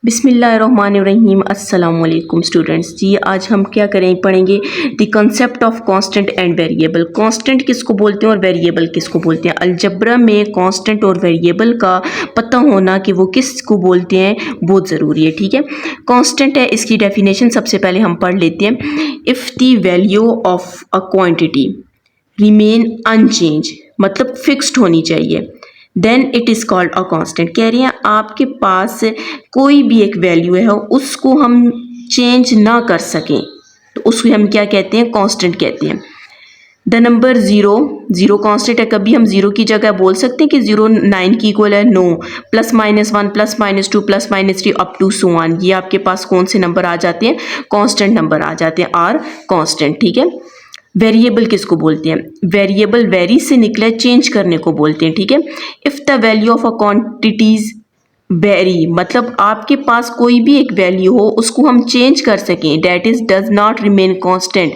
बिस्मिल्लाहिर्रहमानिर्रहीम। अस्सलाम वालेकुम स्टूडेंट्स। जी आज हम क्या पढ़ेंगे the concept of constant and variable. Constant किसको बोलते हैं और वेरिएबल किसको बोलते हैं। अलजब्रा में कांस्टेंट और वेरिएबल का पता होना कि वो किसको बोलते हैं बहुत ज़रूरी है। ठीक है, कांस्टेंट है, इसकी डेफिनेशन सबसे पहले हम पढ़ लेते हैं। If the value of a quantity remain unchange, मतलब फिक्स्ड होनी चाहिए, then it is called a constant. कह रही हैं आपके पास कोई भी एक वैल्यू है उसको हम चेंज ना कर सकें तो उसको हम क्या कहते हैं, कांस्टेंट कहते हैं। द नंबर जीरो कांस्टेंट है, कभी हम जीरो की जगह बोल सकते हैं कि 0 9 की इक्वल है, no. +-1 +-2 +-3 up to so on, ये आपके पास कौन से नंबर आ जाते हैं, कांस्टेंट नंबर आ जाते हैं, आर कांस्टेंट। ठीक है, वेरिएबल किसको बोलते हैं, वेरिएबल वेरी से निकले चेंज करने को बोलते हैं। ठीक है, if the value of a quantities very, मतलब आपके पास कोई भी एक वैल्यू हो उसको हम चेंज कर सकें, that is does not remain constant,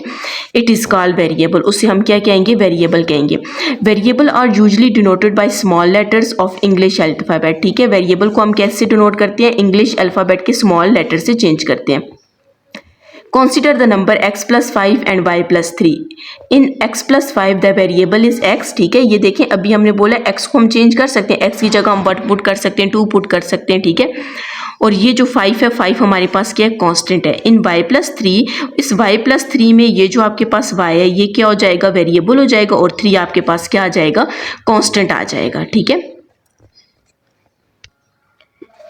it is called variable. उसे हम क्या कहेंगे, वेरिएबल कहेंगे। Variable are usually denoted by small letters of English alphabet. ठीक है, वेरिएबल को हम कैसे डिनोट करते हैं, इंग्लिश अल्फ़ाबेट के स्मॉल लेटर से चेंज करते हैं। Consider the number x plus 5 and y plus 3. In x plus 5 the variable is x. ठीक है, ये देखें अभी हमने बोला x को हम चेंज कर सकते हैं, x की जगह हम 1 पुट कर सकते हैं, 2 पुट कर सकते हैं। ठीक है, और ये जो 5 है, 5 हमारे पास क्या है, कांस्टेंट है। इन y plus 3, इस y plus 3 में ये जो आपके पास y है ये क्या हो जाएगा, वेरिएबल हो जाएगा, और 3 आपके पास क्या आ जाएगा, कांस्टेंट आ जाएगा। ठीक है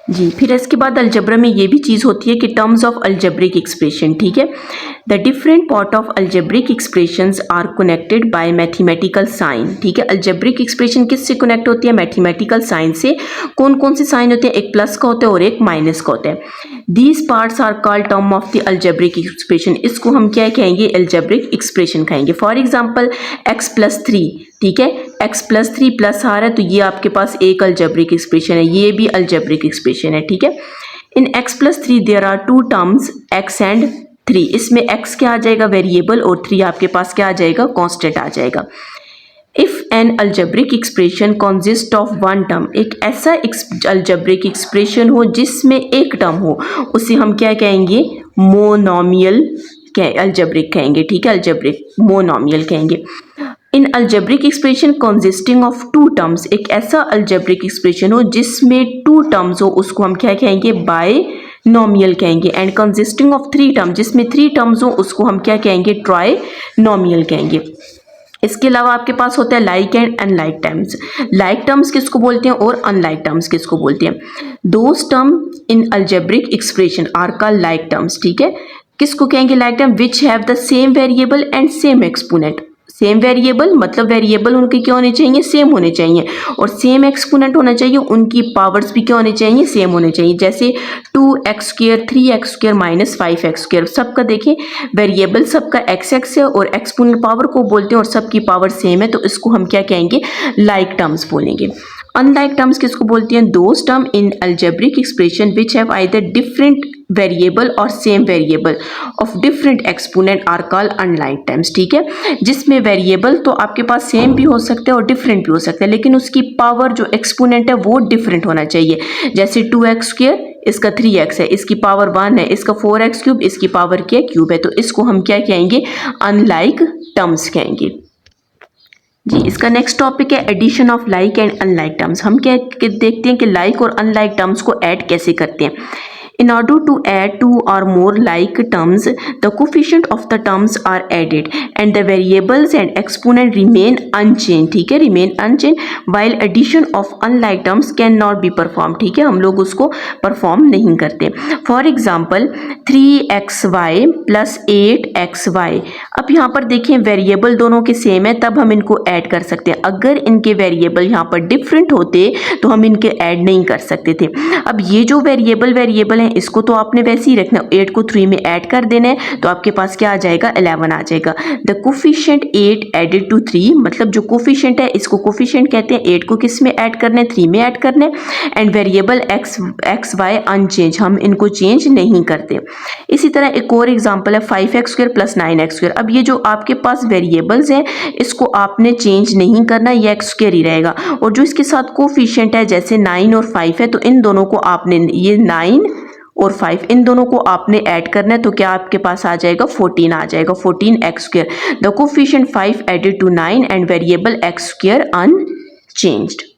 जी, फिर इसके बाद अलजब्रा में ये भी चीज़ होती है कि टर्म्स ऑफ अलजब्रिक एक्सप्रेशन। ठीक है, the different part of algebraic expressions are connected by mathematical sign. ठीक है, अलजब्रिक एक्सप्रेशन किससे कनेक्ट होती है, मैथमेटिकल साइन से। कौन कौन से साइन होते हैं, एक प्लस का होता है और एक माइनस का होता है। These parts are called term of the algebraic expression. इसको हम क्या कहेंगे, अलजब्रिक एक्सप्रेशन कहेंगे। फॉर एग्जाम्पल x+3, ठीक है, x+3 प्लस आ रहा है तो ये आपके पास एक अलजब्रिक एक्सप्रेशन है, ये भी अलजब्रिक एक्सप्रेशन है। ठीक है, in x+3 there are 2 terms x and 3। इसमें x क्या आ जाएगा, वेरिएबल, और 3 आपके पास क्या आ जाएगा, कांस्टेंट आ जाएगा। If an algebraic expression consist of one term, एक ऐसा अलजब्रिक एक्सप्रेशन हो जिसमें एक टर्म हो, उसे हम क्या कहेंगे, मोनोमियल अलजब्रिक कहेंगे। ठीक है, अलजब्रिक मोनोमियल कहेंगे। An algebraic expression consisting of 2 terms, एक ऐसा अलजब्रिक एक्सप्रेशन हो जिसमें 2 टर्म्स हो, उसको हम क्या कहेंगे, बायनोमियल कहेंगे। एंड कंसिस्टिंग ऑफ 3 टर्म्स, जिसमें 3 टर्म्स हो उसको हम क्या कहेंगे, ट्राइनोमियल कहेंगे। इसके अलावा आपके पास होता है like and unlike terms. Like terms किसको बोलते हैं और अनलाइक टर्म्स किसको बोलते हैं। Those term in algebraic expression are called like terms. ठीक है, किसको कहेंगे like term, which have the same variable and same exponent. Same variable मतलब वेरिएबल उनके क्या होने चाहिए, सेम होने चाहिए, और सेम एक्सपोनेंट होना चाहिए, उनकी पावर्स भी क्या होने चाहिए, सेम होने चाहिए। जैसे 2x² 3x² -5x², सबका देखें वेरिएबल सबका x है और एक्सपोनेंट पावर को बोलते हैं और सबकी पावर सेम है, तो इसको हम क्या कहेंगे, लाइक टर्म्स बोलेंगे। अनलाइक टर्म्स किसको बोलते हैं, those term in algebraic expression which have either different variable और same variable of different exponent are called unlike terms. ठीक है, जिसमें वेरिएबल तो आपके पास सेम भी हो सकते हैं और डिफरेंट भी हो सकते हैं, लेकिन उसकी पावर जो एक्सपोनेंट है वो डिफरेंट होना चाहिए। जैसे 2x², इसका 3x है, इसकी पावर 1 है, इसका 4x³ इसकी पावर क्या क्यूब है, तो इसको हम क्या कहेंगे, अनलाइक टर्म्स कहेंगे। जी, इसका नेक्स्ट टॉपिक है addition of like and unlike terms. हम क्या देखते हैं कि लाइक और अनलाइक टर्म्स को ऐड कैसे करते हैं। In order to add 2 or more like terms, the coefficient of the terms are added and the variables and exponent remain unchanged. ठीक है, remain unchanged, while addition of unlike terms cannot be performed. ठीक है, हम लोग उसको perform नहीं करते। For example 3xy plus 8xy। अब यहाँ पर देखें वेरिएबल दोनों के सेम है, तब हम इनको ऐड कर सकते हैं। अगर इनके वेरिएबल यहाँ पर डिफरेंट होते तो हम इनके ऐड नहीं कर सकते थे। अब ये जो वेरिएबल है इसको तो आपने वैसे ही रखना, 8 को 3 में ऐड कर देना है, तो आपके पास क्या आ जाएगा, 11 आ जाएगा। द कोफिशिएंट 8 एडेड टू 3, मतलब जो कोफिशिएंट है इसको कोफिशिएंट कहते हैं। 8 को किस में ऐड करना है, 3 में ऐड करना है। And variable x y unchange, हम इनको चेंज नहीं करते। इसी तरह एक और एग्जांपल है 5x² प्लस 9x²। अब ये जो आपके पास वेरिएबल्स हैं इसको आपने चेंज नहीं करना, ये x² ही रहेगा, और जो इसके साथ कोफिशिएंट है जैसे 9 और 5 है, तो इन दोनों को आपने, ये 9 और 5, इन दोनों को आपने ऐड करना है तो क्या आपके पास आ जाएगा 14 आ जाएगा, 14x²। The coefficient 5 added to 9 and variable x² unchanged.